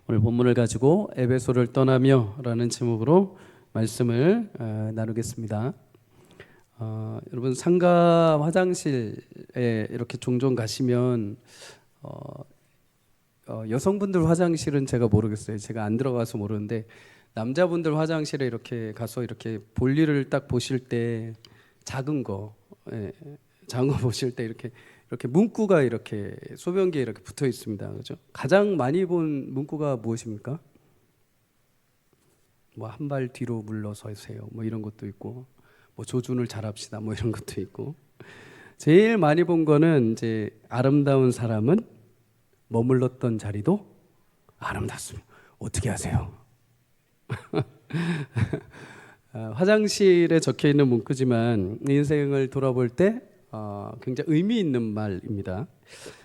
오늘 본문을 가지고 에베소를 떠나며 라는 제목으로 말씀을 나누겠습니다. 여러분 상가 화장실에 이렇게 종종 가시면 여성분들 화장실은 제가 모르겠어요. 제가 안 들어가서 모르는데 남자분들 화장실에 이렇게 가서 이렇게 볼일을 딱 보실 때 작은 거 보실 때 이렇게 문구가 이렇게 소변기에 이렇게 붙어 있습니다. 그죠? 가장 많이 본 문구가 무엇입니까? 뭐 한 발 뒤로 물러서세요. 뭐 이런 것도 있고, 뭐 조준을 잘합시다. 뭐 이런 것도 있고. 제일 많이 본 거는 이제 아름다운 사람은 머물렀던 자리도 아름답습니다. 어떻게 하세요? 화장실에 적혀 있는 문구지만 인생을 돌아볼 때 굉장히 의미 있는 말입니다.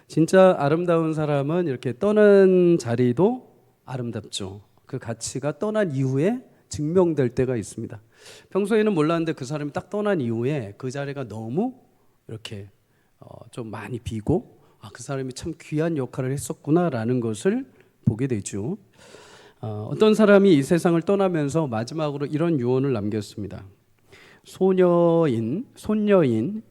진짜 아름다운 사람은 이렇게 떠난 자리도 아름답죠. 그 가치가 떠난 이후에 증명될 때가 있습니다. 평소에는 몰랐는데 그 사람이 딱 떠난 이후에 그 자리가 너무 이렇게 좀 많이 비고 그 사람이 참 귀한 역할을 했었구나라는 것을 보게 되죠. 어떤 사람이 이 세상을 떠나면서 마지막으로 이런 유언을 남겼습니다. 손녀인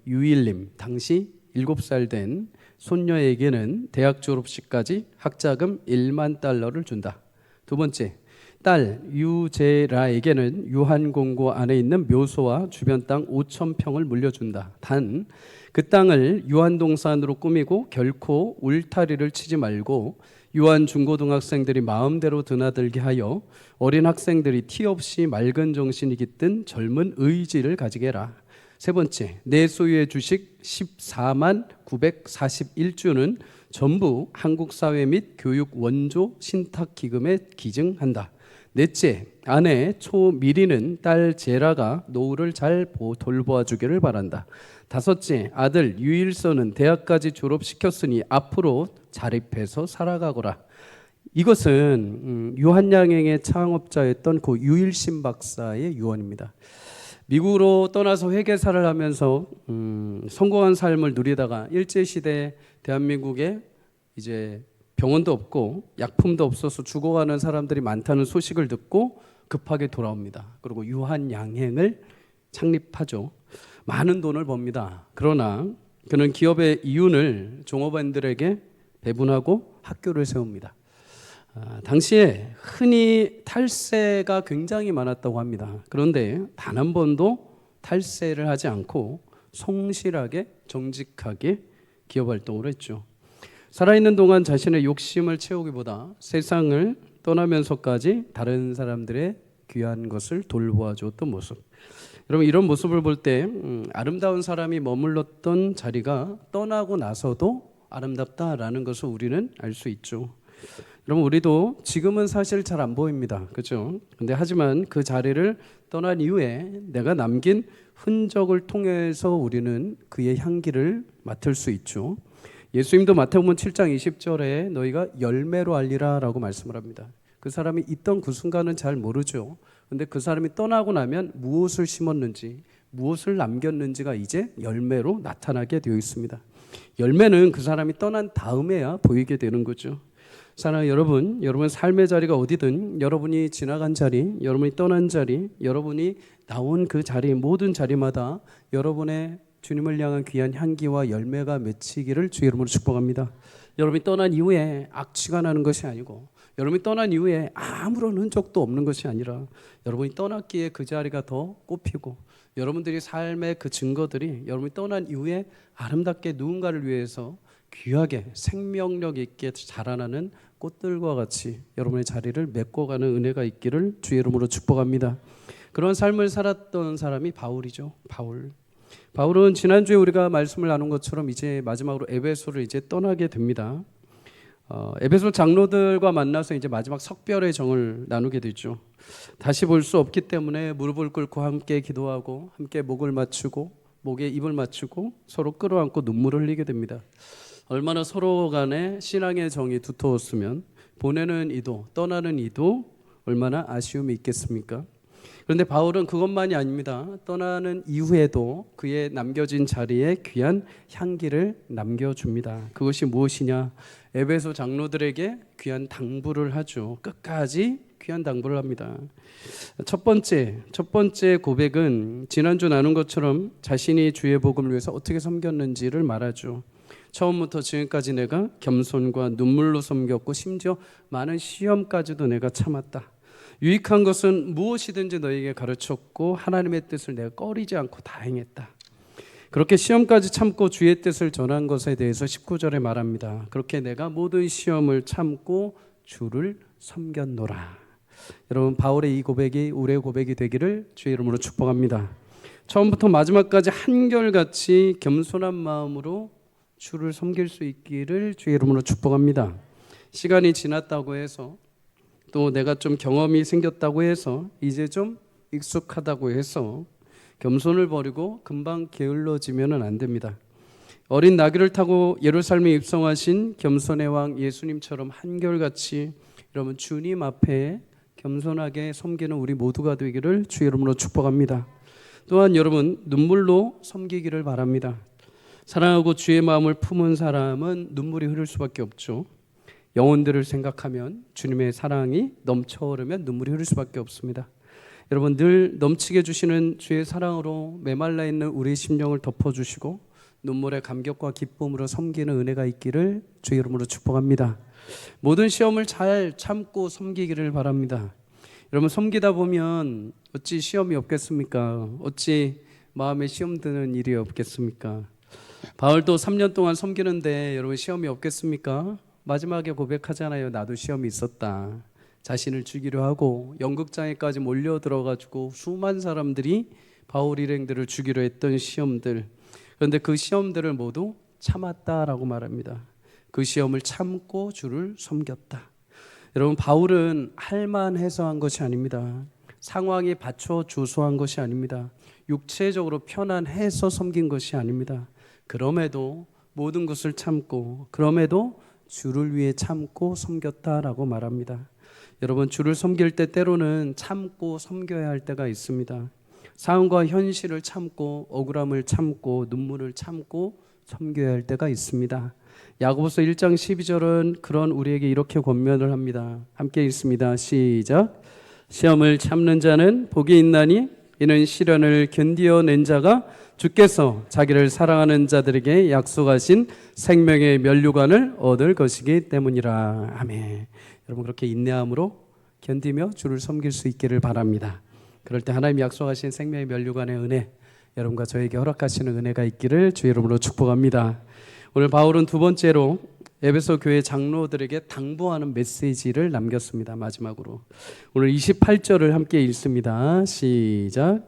유일님, 당시 7살 된 손녀에게는 대학 졸업식까지 학자금 1만 달러를 준다. 두 번째, 딸 유제라에게는 유한공고 안에 있는 묘소와 주변 땅 5,000평을 물려준다. 단 그 땅을 유한동산으로 꾸미고 결코 울타리를 치지 말고 유한 중고등학생들이 마음대로 드나들게 하여 어린 학생들이 티 없이 맑은 정신이 깃든 젊은 의지를 가지게 해라. 세 번째, 내 소유의 주식 14만 941주는 전부 한국사회 및 교육 원조 신탁기금에 기증한다. 넷째, 아내 초미리는 딸 제라가 노후를 잘 돌보아 주기를 바란다. 다섯째, 아들 유일선은 대학까지 졸업시켰으니 앞으로 자립해서 살아가거라. 이것은 유한양행의 창업자였던 그 유일신 박사의 유언입니다. 미국으로 떠나서 회계사를 하면서 성공한 삶을 누리다가 일제시대 대한민국에 이제 병원도 없고 약품도 없어서 죽어가는 사람들이 많다는 소식을 듣고 급하게 돌아옵니다. 그리고 유한양행을 창립하죠. 많은 돈을 법니다. 그러나 그는 기업의 이윤을 종업원들에게 배분하고 학교를 세웁니다. 당시에 흔히 탈세가 굉장히 많았다고 합니다. 그런데 단 한 번도 탈세를 하지 않고 성실하게 정직하게 기업 활동을 했죠. 살아있는 동안 자신의 욕심을 채우기보다 세상을 떠나면서까지 다른 사람들의 귀한 것을 돌보아 주었던 모습. 여러분 이런 모습을 볼 때 아름다운 사람이 머물렀던 자리가 떠나고 나서도 아름답다라는 것을 우리는 알 수 있죠. 여러분 우리도 지금은 사실 잘 안 보입니다. 그렇죠? 근데 하지만 그 자리를 떠난 이후에 내가 남긴 흔적을 통해서 우리는 그의 향기를 맡을 수 있죠. 예수님도 마태복음 7장 20절에 너희가 열매로 알리라 라고 말씀을 합니다. 그 사람이 있던 그 순간은 잘 모르죠. 근데 그 사람이 떠나고 나면 무엇을 심었는지 무엇을 남겼는지가 이제 열매로 나타나게 되어 있습니다. 열매는 그 사람이 떠난 다음에야 보이게 되는 거죠. 사랑하는 여러분, 여러분 삶의 자리가 어디든 여러분이 지나간 자리, 여러분이 떠난 자리, 여러분이 나온 그 자리, 모든 자리마다 여러분의 주님을 향한 귀한 향기와 열매가 맺히기를 주의 이름으로 축복합니다. 여러분이 떠난 이후에 악취가 나는 것이 아니고 여러분이 떠난 이후에 아무런 흔적도 없는 것이 아니라 여러분이 떠났기에 그 자리가 더 꽃피고 여러분들이 삶의 그 증거들이 여러분이 떠난 이후에 아름답게 누군가를 위해서 귀하게 생명력 있게 자라나는 꽃들과 같이 여러분의 자리를 메꿔가는 은혜가 있기를 주의 이름으로 축복합니다. 그런 삶을 살았던 사람이 바울이죠. 바울은 지난주에 우리가 말씀을 나눈 것처럼 이제 마지막으로 에베소를 이제 떠나게 됩니다. 에베소 장로들과 만나서 이제 마지막 석별의 정을 나누게 되죠. 다시 볼 수 없기 때문에 무릎을 꿇고 함께 기도하고 함께 목을 맞추고 목에 입을 맞추고 서로 끌어안고 눈물을 흘리게 됩니다. 얼마나 서로 간에 신앙의 정이 두터웠으면 보내는 이도 떠나는 이도 얼마나 아쉬움이 있겠습니까? 그런데 바울은 그것만이 아닙니다. 떠나는 이후에도 그의 남겨진 자리에 귀한 향기를 남겨줍니다. 그것이 무엇이냐? 에베소 장로들에게 귀한 당부를 하죠. 끝까지 귀한 당부를 합니다. 첫 번째 고백은 지난주 나눈 것처럼 자신이 주의 복음을 위해서 어떻게 섬겼는지를 말하죠. 처음부터 지금까지 내가 겸손과 눈물로 섬겼고 심지어 많은 시험까지도 내가 참았다. 유익한 것은 무엇이든지 너에게 가르쳤고 하나님의 뜻을 내가 꺼리지 않고 다 행했다. 그렇게 시험까지 참고 주의 뜻을 전한 것에 대해서 19절에 말합니다. 그렇게 내가 모든 시험을 참고 주를 섬겼노라. 여러분, 바울의 이 고백이 우리의 고백이 되기를 주의 이름으로 축복합니다. 처음부터 마지막까지 한결같이 겸손한 마음으로 주를 섬길 수 있기를 주의 이름으로 축복합니다. 시간이 지났다고 해서 또 내가 좀 경험이 생겼다고 해서 이제 좀 익숙하다고 해서 겸손을 버리고 금방 게을러지면은 안 됩니다. 어린 나귀를 타고 예루살렘에 입성하신 겸손의 왕 예수님처럼 한결같이 여러분 주님 앞에 겸손하게 섬기는 우리 모두가 되기를 주의 이름으로 축복합니다. 또한 여러분 눈물로 섬기기를 바랍니다. 사랑하고 주의 마음을 품은 사람은 눈물이 흐를 수밖에 없죠. 영혼들을 생각하면 주님의 사랑이 넘쳐흐르면 눈물이 흐를 수밖에 없습니다. 여러분 늘 넘치게 주시는 주의 사랑으로 메말라 있는 우리의 심령을 덮어주시고 눈물의 감격과 기쁨으로 섬기는 은혜가 있기를 주의 이름으로 축복합니다. 모든 시험을 잘 참고 섬기기를 바랍니다. 여러분 섬기다 보면 어찌 시험이 없겠습니까? 어찌 마음에 시험 드는 일이 없겠습니까? 바울도 3년 동안 섬기는데 여러분 시험이 없겠습니까? 마지막에 고백하잖아요. 나도 시험이 있었다. 자신을 죽이려 하고 연극장에까지 몰려 들어가지고 수많은 사람들이 바울 일행들을 죽이려 했던 시험들. 그런데 그 시험들을 모두 참았다라고 말합니다. 그 시험을 참고 주를 섬겼다. 여러분 바울은 할만해서 한 것이 아닙니다. 상황이 받쳐줘서 한 것이 아닙니다. 육체적으로 편안해서 섬긴 것이 아닙니다. 그럼에도 모든 것을 참고 그럼에도 주를 위해 참고 섬겼다라고 말합니다. 여러분 주를 섬길 때 때로는 참고 섬겨야 할 때가 있습니다. 상황과 현실을 참고 억울함을 참고 눈물을 참고 섬겨야 할 때가 있습니다. 야고보서 1장 12절은 그런 우리에게 이렇게 권면을 합니다. 함께 읽습니다. 시작. 시험을 참는 자는 복이 있나니 이는 시련을 견디어낸 자가 주께서 자기를 사랑하는 자들에게 약속하신 생명의 면류관을 얻을 것이기 때문이라. 아멘. 여러분 그렇게 인내함으로 견디며 주를 섬길 수 있기를 바랍니다. 그럴 때 하나님이 약속하신 생명의 면류관의 은혜, 여러분과 저에게 허락하시는 은혜가 있기를 주의 이름으로 축복합니다. 오늘 바울은 두 번째로 에베소 교회 장로들에게 당부하는 메시지를 남겼습니다. 마지막으로 오늘 28절을 함께 읽습니다. 시작.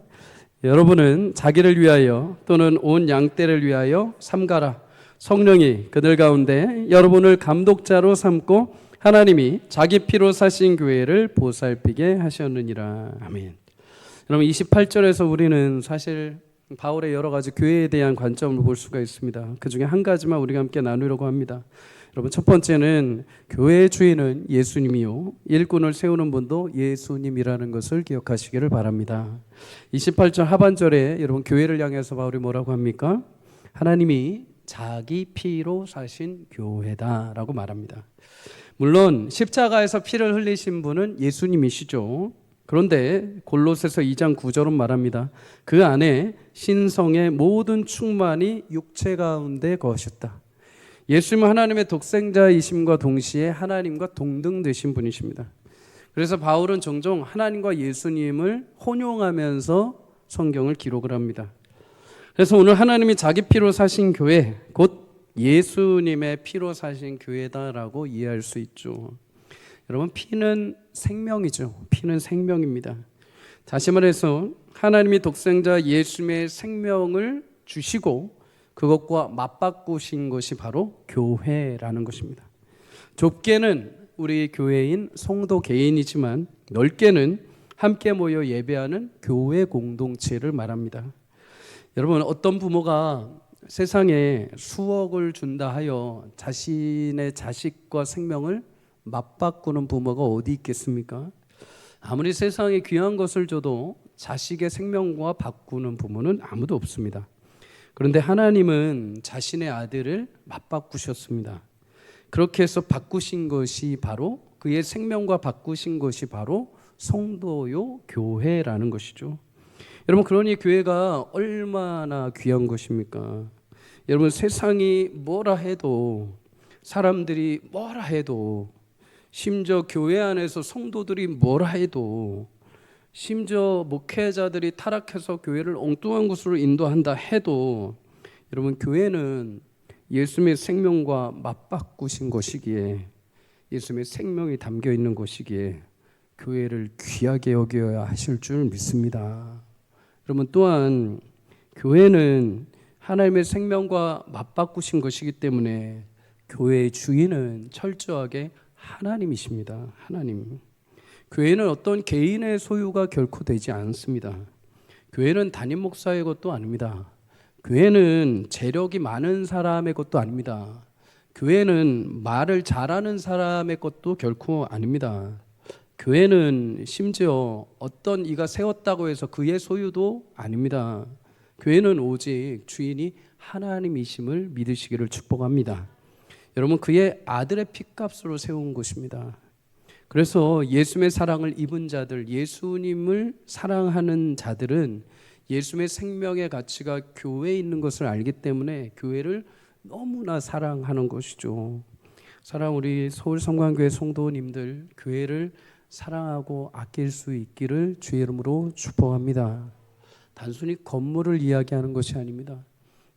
여러분은 자기를 위하여 또는 온 양떼를 위하여 삼가라. 성령이 그들 가운데 여러분을 감독자로 삼고 하나님이 자기 피로 사신 교회를 보살피게 하셨느니라. 아멘. 여러분 28절에서 우리는 사실 바울의 여러 가지 교회에 대한 관점을 볼 수가 있습니다. 그 중에 한 가지만 우리가 함께 나누려고 합니다. 여러분 첫 번째는 교회의 주인은 예수님이요 일꾼을 세우는 분도 예수님이라는 것을 기억하시기를 바랍니다. 28절 하반절에 여러분 교회를 향해서 바울이 뭐라고 합니까? 하나님이 자기 피로 사신 교회다라고 말합니다. 물론 십자가에서 피를 흘리신 분은 예수님이시죠. 그런데 골로새서 2장 9절은 말합니다. 그 안에 신성의 모든 충만이 육체 가운데 거하셨다. 예수님은 하나님의 독생자이심과 동시에 하나님과 동등되신 분이십니다. 그래서 바울은 종종 하나님과 예수님을 혼용하면서 성경을 기록을 합니다. 그래서 오늘 하나님이 자기 피로 사신 교회, 곧 예수님의 피로 사신 교회다라고 이해할 수 있죠. 여러분 피는 생명이죠. 피는 생명입니다. 다시 말해서 하나님이 독생자 예수님의 생명을 주시고 그것과 맞바꾸신 것이 바로 교회라는 것입니다. 좁게는 우리 교회인 성도 개인이지만 넓게는 함께 모여 예배하는 교회 공동체를 말합니다. 여러분 어떤 부모가 세상에 수억을 준다 하여 자신의 자식과 생명을 맞바꾸는 부모가 어디 있겠습니까? 아무리 세상에 귀한 것을 줘도 자식의 생명과 바꾸는 부모는 아무도 없습니다. 그런데 하나님은 자신의 아들을 맞바꾸셨습니다. 그렇게 해서 바꾸신 것이 바로 그의 생명과 바꾸신 것이 바로 성도요 교회라는 것이죠. 여러분, 그러니 교회가 얼마나 귀한 것입니까? 여러분, 세상이 뭐라 해도, 사람들이 뭐라 해도, 심지어 교회 안에서 성도들이 뭐라 해도, 심지어 목회자들이 타락해서 교회를 엉뚱한 곳으로 인도한다 해도, 여러분, 교회는 예수님의 생명과 맞바꾸신 것이기에, 예수님의 생명이 담겨 있는 것이기에 교회를 귀하게 여겨야 하실 줄 믿습니다. 여러분, 또한 교회는 하나님의 생명과 맞바꾸신 것이기 때문에 교회의 주인은 철저하게 하나님이십니다. 하나님. 교회는 어떤 개인의 소유가 결코 되지 않습니다. 교회는 담임 목사의 것도 아닙니다. 교회는 재력이 많은 사람의 것도 아닙니다. 교회는 말을 잘하는 사람의 것도 결코 아닙니다. 교회는 심지어 어떤 이가 세웠다고 해서 그의 소유도 아닙니다. 교회는 오직 주인이 하나님이심을 믿으시기를 축복합니다. 여러분, 그의 아들의 핏값으로 세운 곳입니다. 그래서 예수님의 사랑을 입은 자들, 예수님을 사랑하는 자들은 예수님의 생명의 가치가 교회에 있는 것을 알기 때문에 교회를 너무나 사랑하는 것이죠. 사랑 우리 서울성광교회 성도님들, 교회를 사랑하고 아낄 수 있기를 주의 이름으로 축복합니다. 단순히 건물을 이야기하는 것이 아닙니다.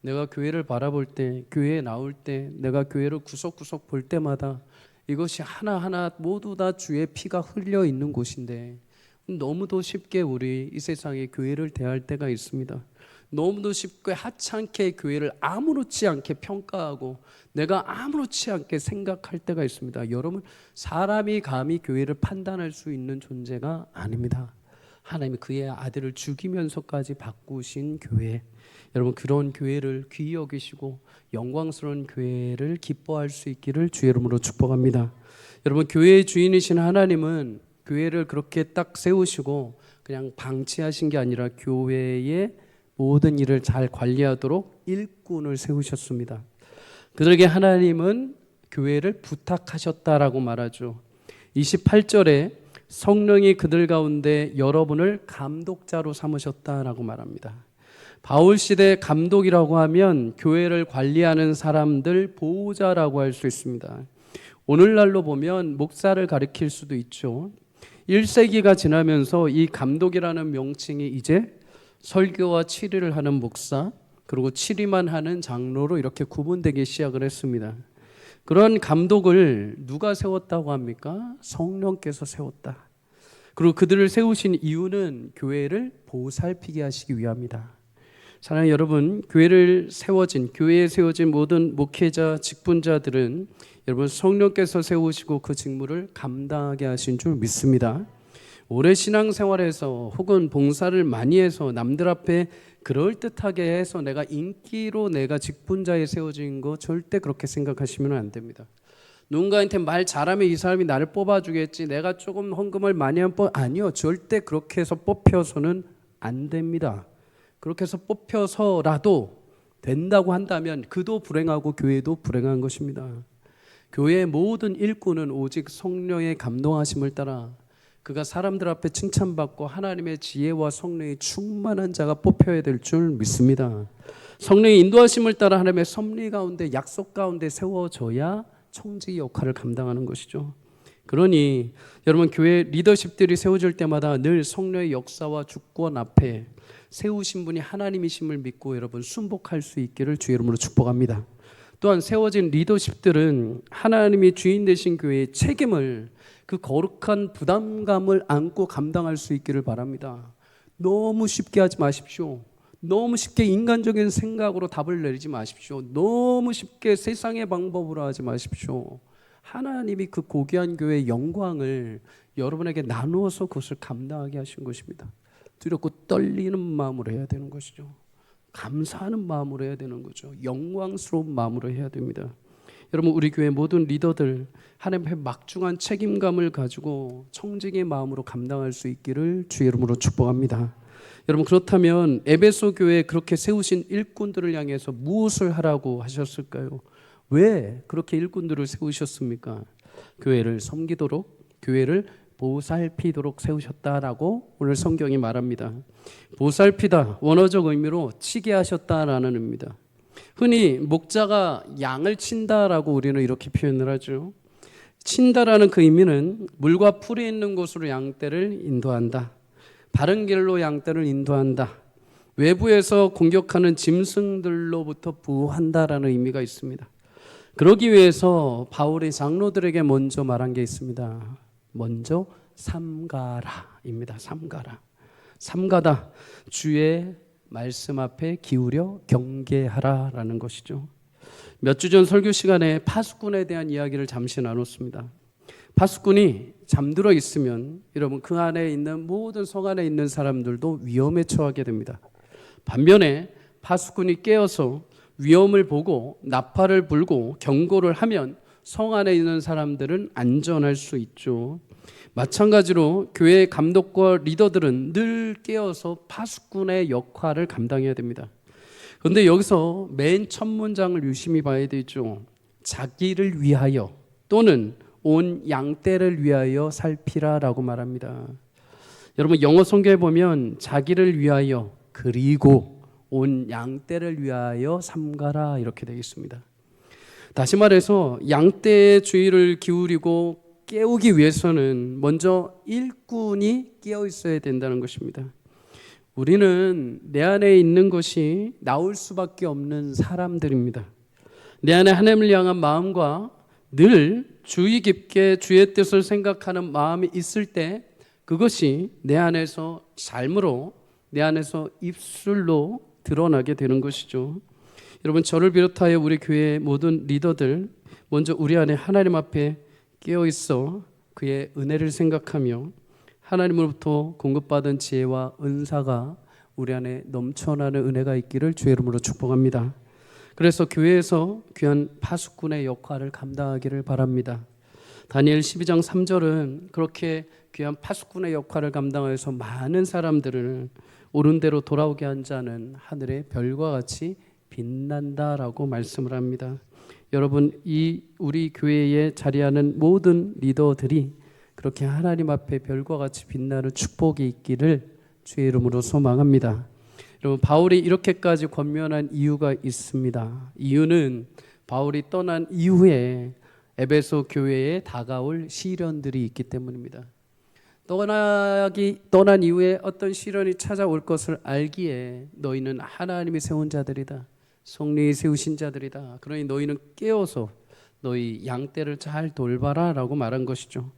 내가 교회를 바라볼 때, 교회에 나올 때, 내가 교회를 구석구석 볼 때마다 이것이 하나하나 모두 다 주의 피가 흘려 있는 곳인데, 너무도 쉽게 우리 이 세상에 교회를 대할 때가 있습니다. 너무도 쉽게 하찮게 교회를 아무렇지 않게 평가하고 내가 아무렇지 않게 생각할 때가 있습니다. 여러분, 사람이 감히 교회를 판단할 수 있는 존재가 아닙니다. 하나님이 그의 아들을 죽이면서까지 바꾸신 교회, 여러분, 그런 교회를 귀히 여기시고 영광스러운 교회를 기뻐할 수 있기를 주의 이름으로 축복합니다. 여러분, 교회의 주인이신 하나님은 교회를 그렇게 딱 세우시고 그냥 방치하신 게 아니라 교회의 모든 일을 잘 관리하도록 일꾼을 세우셨습니다. 그들에게 하나님은 교회를 부탁하셨다라고 말하죠. 28절에 성령이 그들 가운데 여러분을 감독자로 삼으셨다라고 말합니다. 바울 시대 감독이라고 하면 교회를 관리하는 사람들 보호자라고 할 수 있습니다. 오늘날로 보면 목사를 가리킬 수도 있죠. 1세기가 지나면서 이 감독이라는 명칭이 이제 설교와 치리를 하는 목사, 그리고 치리만 하는 장로로 이렇게 구분되기 시작을 했습니다. 그런 감독을 누가 세웠다고 합니까? 성령께서 세웠다. 그리고 그들을 세우신 이유는 교회를 보살피게 하시기 위함이다. 사랑하는 여러분, 교회에 세워진 모든 목회자, 직분자들은 여러분 성령께서 세우시고 그 직무를 감당하게 하신 줄 믿습니다. 오래 신앙생활에서 혹은 봉사를 많이 해서 남들 앞에 그럴듯하게 해서 내가 인기로 내가 직분자에 세워진 거 절대 그렇게 생각하시면 안 됩니다. 누군가한테 말 잘하면 이 사람이 나를 뽑아주겠지, 내가 조금 헌금을 많이 하면 아니요, 절대 그렇게 해서 뽑혀서는 안 됩니다. 그렇게 해서 뽑혀서라도 된다고 한다면 그도 불행하고 교회도 불행한 것입니다. 교회의 모든 일꾼은 오직 성령의 감동하심을 따라 그가 사람들 앞에 칭찬받고 하나님의 지혜와 성령이 충만한 자가 뽑혀야 될 줄 믿습니다. 성령의 인도하심을 따라 하나님의 섭리 가운데, 약속 가운데 세워져야 청지기 역할을 감당하는 것이죠. 그러니 여러분, 교회 리더십들이 세워질 때마다 늘 성령의 역사와 주권 앞에 세우신 분이 하나님이심을 믿고 여러분 순복할 수 있기를 주의 이름으로 축복합니다. 또한 세워진 리더십들은 하나님이 주인 되신 교회의 책임을, 그 거룩한 부담감을 안고 감당할 수 있기를 바랍니다. 너무 쉽게 하지 마십시오. 너무 쉽게 인간적인 생각으로 답을 내리지 마십시오. 너무 쉽게 세상의 방법으로 하지 마십시오. 하나님이 그 고귀한 교회의 영광을 여러분에게 나누어서 그것을 감당하게 하신 것입니다. 두렵고 떨리는 마음으로 해야 되는 것이죠. 감사하는 마음으로 해야 되는 거죠. 영광스러운 마음으로 해야 됩니다. 여러분, 우리 교회 모든 리더들 하나님의 막중한 책임감을 가지고 청직의 마음으로 감당할 수 있기를 주의 이름으로 축복합니다. 여러분, 그렇다면 에베소 교회에 그렇게 세우신 일꾼들을 향해서 무엇을 하라고 하셨을까요? 왜 그렇게 일꾼들을 세우셨습니까? 교회를 섬기도록, 교회를 보살피도록 세우셨다라고 오늘 성경이 말합니다. 보살피다, 원어적 의미로 치게 하셨다라는 의미입니다. 흔히 목자가 양을 친다라고 우리는 이렇게 표현을 하죠. 친다라는 그 의미는 물과 풀이 있는 곳으로 양떼를 인도한다, 바른 길로 양떼를 인도한다, 외부에서 공격하는 짐승들로부터 보호한다라는 의미가 있습니다. 그러기 위해서 바울이 장로들에게 먼저 말한 게 있습니다. 먼저 삼가라입니다. 삼가다, 주의 말씀 앞에 기울여 경계하라라는 것이죠. 몇 주 전 설교 시간에 파수꾼에 대한 이야기를 잠시 나눴습니다. 파수꾼이 잠들어 있으면 여러분, 그 안에 있는 모든 성 안에 있는 사람들도 위험에 처하게 됩니다. 반면에 파수꾼이 깨어서 위험을 보고 나팔을 불고 경고를 하면 성 안에 있는 사람들은 안전할 수 있죠. 마찬가지로 교회의 감독과 리더들은 늘 깨어서 파수꾼의 역할을 감당해야 됩니다. 그런데 여기서 맨 첫 문장을 유심히 봐야 되죠. 자기를 위하여 또는 온 양떼를 위하여 살피라라고 말합니다. 여러분, 영어 성경에 보면 자기를 위하여 그리고 온 양떼를 위하여 삼가라 이렇게 되어 있습니다. 다시 말해서 양떼의 주의를 기울이고 깨우기 위해서는 먼저 일꾼이 깨어 있어야 된다는 것입니다. 우리는 내 안에 있는 것이 나올 수밖에 없는 사람들입니다. 내 안에 하나님을 향한 마음과 늘 주의 깊게 주의 뜻을 생각하는 마음이 있을 때 그것이 내 안에서 삶으로, 내 안에서 입술로 드러나게 되는 것이죠. 여러분, 저를 비롯하여 우리 교회의 모든 리더들, 먼저 우리 안에 하나님 앞에 깨어 있어 그의 은혜를 생각하며 하나님으로부터 공급받은 지혜와 은사가 우리 안에 넘쳐나는 은혜가 있기를 주의 이름으로 축복합니다. 그래서 교회에서 귀한 파수꾼의 역할을 감당하기를 바랍니다. 다니엘 12장 3절은 그렇게 귀한 파수꾼의 역할을 감당하여서 많은 사람들을 옳은 대로 돌아오게 한 자는 하늘의 별과 같이 빛난다라고 말씀을 합니다. 여러분, 이 우리 교회에 자리하는 모든 리더들이 그렇게 하나님 앞에 별과 같이 빛나는 축복이 있기를 주의 이름으로 소망합니다. 여러분, 바울이 이렇게까지 권면한 이유가 있습니다. 이유는 바울이 떠난 이후에 에베소 교회에 다가올 시련들이 있기 때문입니다. 떠난 이후에 어떤 시련이 찾아올 것을 알기에 너희는 하나님이 세운 자들이다, 성령이 세우신 자들이다, 그러니 너희는 깨어서 너희 양떼를 잘 돌봐라 라고 말한 것이죠.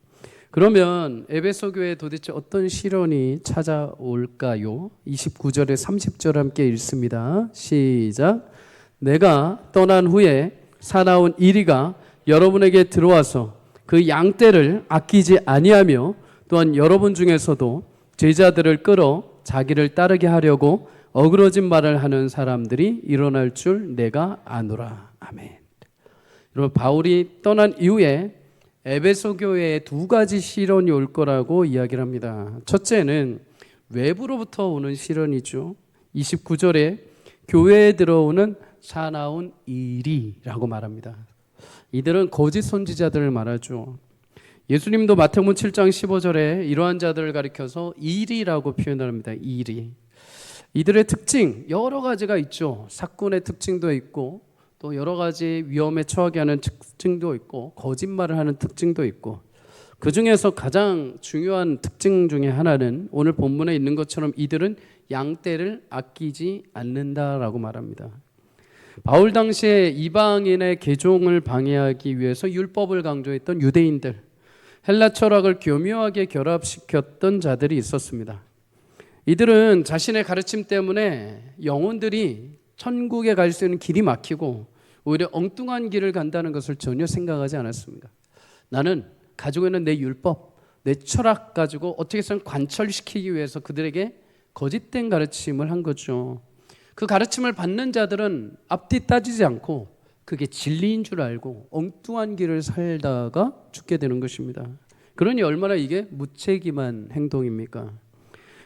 그러면 에베소 교회에 도대체 어떤 시련이 찾아올까요? 29절에 30절 함께 읽습니다. 시작. 내가 떠난 후에 사나운 이리가 여러분에게 들어와서 그 양떼를 아끼지 아니하며 또한 여러분 중에서도 제자들을 끌어 자기를 따르게 하려고 어그러진 말을 하는 사람들이 일어날 줄 내가 아노라. 아멘. 여러분, 바울이 떠난 이후에 에베소 교회에 두 가지 시련이 올 거라고 이야기를 합니다. 첫째는 외부로부터 오는 시련이죠. 29절에 교회에 들어오는 사나운 이리라고 말합니다. 이들은 거짓 선지자들을 말하죠. 예수님도 마태복음 7장 15절에 이러한 자들을 가리켜서 이리라고 표현합니다. 이리. 이들의 특징 여러 가지가 있죠. 사건의 특징도 있고 또 여러 가지 위험에 처하게 하는 특징도 있고 거짓말을 하는 특징도 있고, 그 중에서 가장 중요한 특징 중에 하나는 오늘 본문에 있는 것처럼 이들은 양떼를 아끼지 않는다라고 말합니다. 바울 당시에 이방인의 개종을 방해하기 위해서 율법을 강조했던 유대인들, 헬라 철학을 교묘하게 결합시켰던 자들이 있었습니다. 이들은 자신의 가르침 때문에 영혼들이 천국에 갈 수 있는 길이 막히고 오히려 엉뚱한 길을 간다는 것을 전혀 생각하지 않았습니다. 나는 가지고 있는 내 율법, 내 철학 가지고 어떻게 해서 관철시키기 위해서 그들에게 거짓된 가르침을 한 거죠. 그 가르침을 받는 자들은 앞뒤 따지지 않고 그게 진리인 줄 알고 엉뚱한 길을 살다가 죽게 되는 것입니다. 그러니 얼마나 이게 무책임한 행동입니까?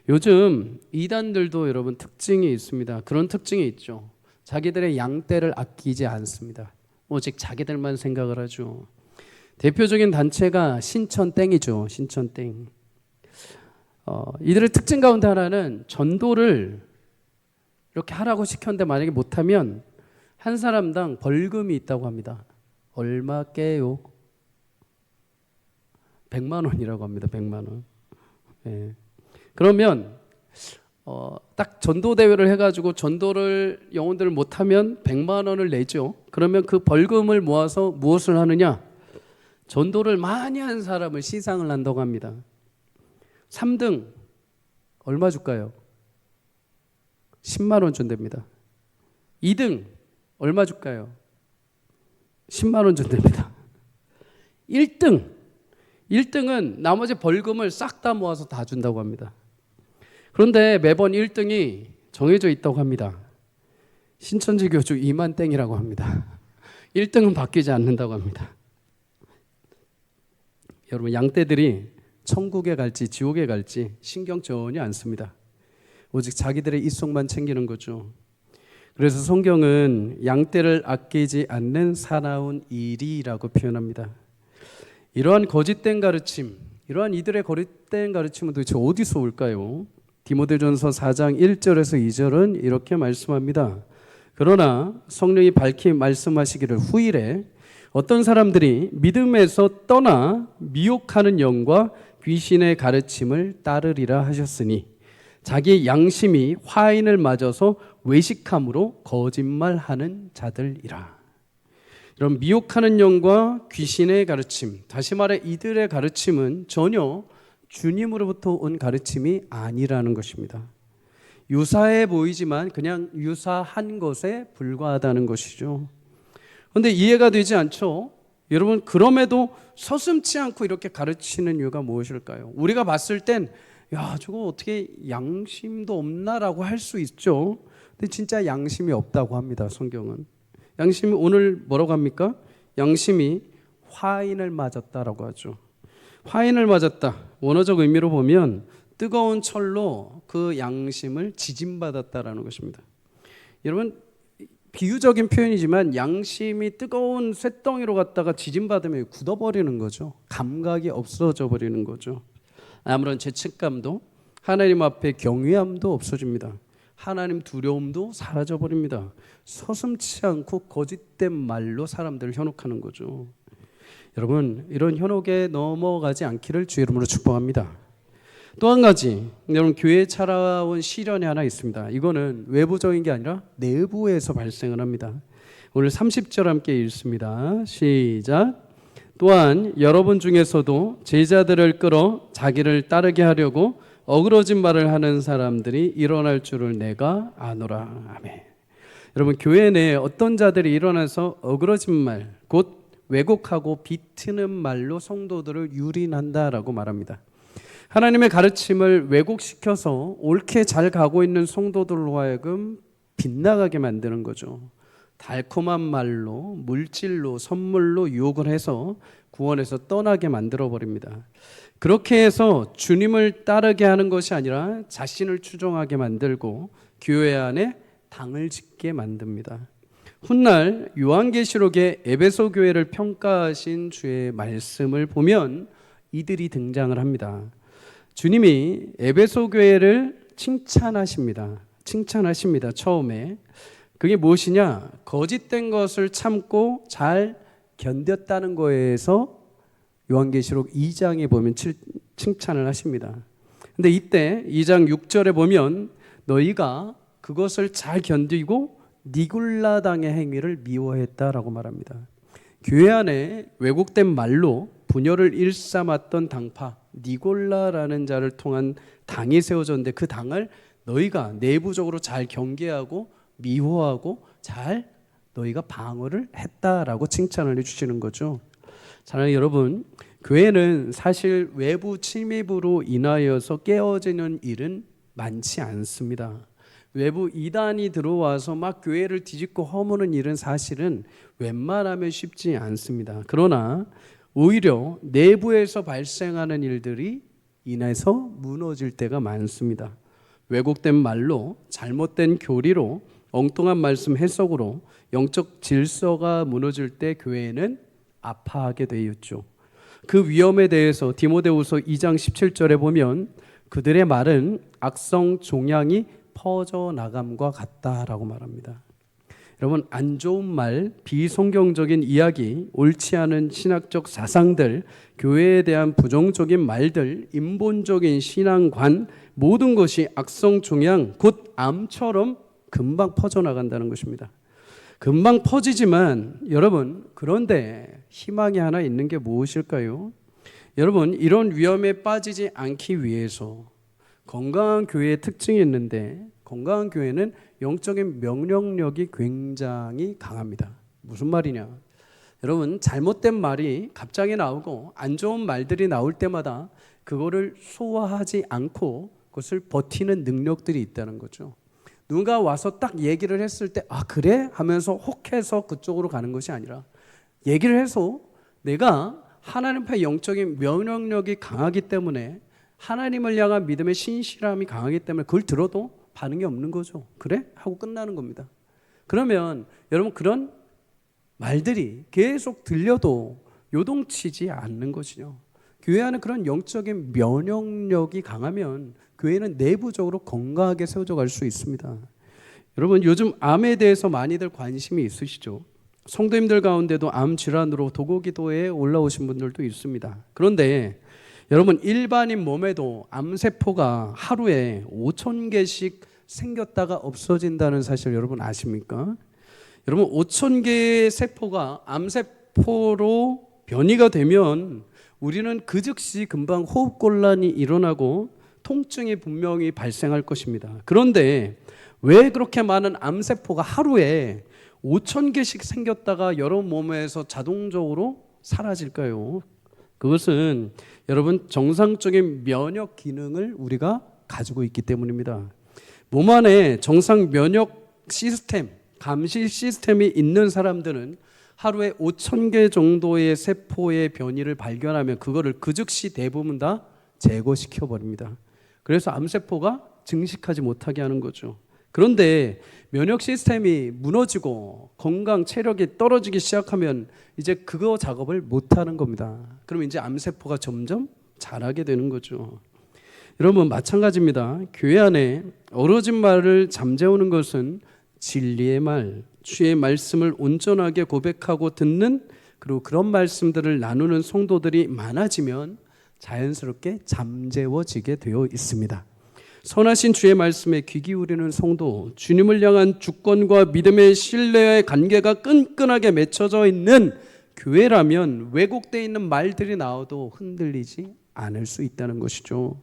요즘 이단들도 여러분 특징이 있습니다. 그런 특징이 있죠. 자기들의 양떼를 아끼지 않습니다. 오직 자기들만 생각을 하죠. 대표적인 단체가 신천땡이죠. 신천땡. 이들의 특징 가운데 하나는 전도를 이렇게 하라고 시켰는데 만약에 못하면 한 사람당 벌금이 있다고 합니다. 얼마 깨요? 100만 원이라고 합니다. 100만 원. 예. 그러면 딱 전도 대회를 해가지고 전도를 영혼들을 못하면 100만 원을 내죠. 그러면 그 벌금을 모아서 무엇을 하느냐? 전도를 많이 한 사람을 시상을 한다고 합니다. 3등 얼마 줄까요? 10만 원 준답니다. 2등 얼마 줄까요? 10만 원 준답니다. 1등은 나머지 벌금을 싹 다 모아서 다 준다고 합니다. 그런데 매번 1등이 정해져 있다고 합니다. 신천지 교주 이만땡이라고 합니다. 1등은 바뀌지 않는다고 합니다. 여러분, 양떼들이 천국에 갈지 지옥에 갈지 신경 전혀 안 씁니다. 오직 자기들의 이속만 챙기는 거죠. 그래서 성경은 양떼를 아끼지 않는 사나운 일이라고 표현합니다. 이러한 거짓된 가르침, 이러한 이들의 거짓된 가르침은 도대체 어디서 올까요? 디모데전서 4장 1절에서 2절은 이렇게 말씀합니다. 그러나 성령이 밝히 말씀하시기를 후일에 어떤 사람들이 믿음에서 떠나 미혹하는 영과 귀신의 가르침을 따르리라 하셨으니 자기 양심이 화인을 맞아서 외식함으로 거짓말하는 자들이라. 이런 미혹하는 영과 귀신의 가르침, 다시 말해 이들의 가르침은 전혀 주님으로부터 온 가르침이 아니라는 것입니다. 유사해 보이지만 그냥 유사한 것에 불과하다는 것이죠. 그런데 이해가 되지 않죠? 여러분, 그럼에도 서슴지 않고 이렇게 가르치는 이유가 무엇일까요? 우리가 봤을 땐 야, 저거 어떻게 양심도 없나라고 할 수 있죠. 근데 진짜 양심이 없다고 합니다. 성경은. 양심이 오늘 뭐라고 합니까? 양심이 화인을 맞았다라고 하죠. 화인을 맞았다. 원어적 의미로 보면 뜨거운 철로 그 양심을 지짐받았다라는 것입니다. 여러분, 비유적인 표현이지만 양심이 뜨거운 쇳덩이로 갔다가 지짐받으면 굳어버리는 거죠. 감각이 없어져 버리는 거죠. 아무런 죄책감도 하나님 앞에 경외함도 없어집니다. 하나님 두려움도 사라져버립니다. 서슴지 않고 거짓된 말로 사람들을 현혹하는 거죠. 여러분, 이런 현혹에 넘어가지 않기를 주의 이름으로 축복합니다. 또 한 가지, 여러분, 교회에 찾아온 시련이 하나 있습니다. 이거는 외부적인 게 아니라 내부에서 발생을 합니다. 오늘 30절 함께 읽습니다. 시작. 또한 여러분 중에서도 제자들을 끌어 자기를 따르게 하려고 어그러진 말을 하는 사람들이 일어날 줄을 내가 아노라. 아멘. 여러분, 교회 내에 어떤 자들이 일어나서 어그러진 말, 곧 왜곡하고 비트는 말로 성도들을 유린한다라고 말합니다. 하나님의 가르침을 왜곡시켜서 옳게 잘 가고 있는 성도들로 하여금 빗나가게 만드는 거죠. 달콤한 말로, 물질로, 선물로 유혹을 해서 구원에서 떠나게 만들어버립니다. 그렇게 해서 주님을 따르게 하는 것이 아니라 자신을 추종하게 만들고 교회 안에 당을 짓게 만듭니다. 훗날 요한계시록의 에베소 교회를 평가하신 주의 말씀을 보면 이들이 등장을 합니다. 주님이 에베소 교회를 칭찬하십니다. 처음에. 그게 무엇이냐? 거짓된 것을 참고 잘 견뎠다는 거에서 요한계시록 2장에 보면 칭찬을 하십니다. 근데 이때 2장 6절에 보면 너희가 그것을 잘 견디고 니골라당의 행위를 미워했다라고 말합니다. 교회 안에 왜곡된 말로 분열을 일삼았던 당파 니골라라는 자를 통한 당이 세워졌는데 그 당을 너희가 내부적으로 잘 경계하고 미워하고 잘 너희가 방어를 했다라고 칭찬을 해주시는 거죠. 사랑하는 여러분, 교회는 사실 외부 침입으로 인하여서 깨어지는 일은 많지 않습니다. 외부 이단이 들어와서 막 교회를 뒤집고 허무는 일은 사실은 웬만하면 쉽지 않습니다. 그러나 오히려 내부에서 발생하는 일들이 인해서 무너질 때가 많습니다. 왜곡된 말로, 잘못된 교리로, 엉뚱한 말씀 해석으로 영적 질서가 무너질 때 교회는 아파하게 되어 있죠. 그 위험에 대해서 디모데후서 2장 17절에 보면 그들의 말은 악성 종양이 퍼져나감과 같다라고 말합니다. 여러분, 안 좋은 말, 비성경적인 이야기, 옳지 않은 신학적 사상들, 교회에 대한 부정적인 말들, 인본적인 신앙관, 모든 것이 악성 종양, 곧 암처럼 금방 퍼져나간다는 것입니다. 금방 퍼지지만 여러분, 그런데 희망이 하나 있는 게 무엇일까요? 여러분, 이런 위험에 빠지지 않기 위해서 건강한 교회의 특징이 있는데, 건강한 교회는 영적인 명령력이 굉장히 강합니다. 무슨 말이냐? 여러분, 잘못된 말이 갑자기 나오고 안 좋은 말들이 나올 때마다 그거를 소화하지 않고 그것을 버티는 능력들이 있다는 거죠. 누가 와서 딱 얘기를 했을 때 아 그래? 하면서 혹해서 그쪽으로 가는 것이 아니라 얘기를 해서 내가 하나님 앞에 영적인 면역력이 강하기 때문에 하나님을 향한 믿음의 신실함이 강하기 때문에 그걸 들어도 반응이 없는 거죠. 그래? 하고 끝나는 겁니다. 그러면 여러분, 그런 말들이 계속 들려도 요동치지 않는 것이죠. 교회 안에 그런 영적인 면역력이 강하면 교회는 내부적으로 건강하게 세워져 갈 수 있습니다. 여러분, 요즘 암에 대해서 많이들 관심이 있으시죠? 성도님들 가운데도 암 질환으로 도고기도에 올라오신 분들도 있습니다. 그런데 여러분, 일반인 몸에도 암세포가 하루에 5,000개씩 생겼다가 없어진다는 사실 여러분 아십니까? 여러분, 5,000개의 세포가 암세포로 변이가 되면 우리는 그 즉시 금방 호흡곤란이 일어나고 통증이 분명히 발생할 것입니다. 그런데 왜 그렇게 많은 암세포가 하루에 5,000개씩 생겼다가 여러분 몸에서 자동적으로 사라질까요? 그것은 여러분, 정상적인 면역 기능을 우리가 가지고 있기 때문입니다. 몸 안에 정상 면역 시스템, 감시 시스템이 있는 사람들은 하루에 5,000개 정도의 세포의 변이를 발견하면 그거를 그 즉시 대부분 다 제거시켜 버립니다. 그래서 암세포가 증식하지 못하게 하는 거죠. 그런데 면역 시스템이 무너지고 건강, 체력이 떨어지기 시작하면 이제 그거 작업을 못하는 겁니다. 그럼 이제 암세포가 점점 자라게 되는 거죠. 여러분, 마찬가지입니다. 교회 안에 어려진 말을 잠재우는 것은 진리의 말, 주의 말씀을 온전하게 고백하고 듣는, 그리고 그런 말씀들을 나누는 성도들이 많아지면 자연스럽게 잠재워지게 되어 있습니다. 선하신 주의 말씀에 귀 기울이는 성도, 주님을 향한 주권과 믿음의 신뢰의 관계가 끈끈하게 맺혀져 있는 교회라면 왜곡되어 있는 말들이 나와도 흔들리지 않을 수 있다는 것이죠.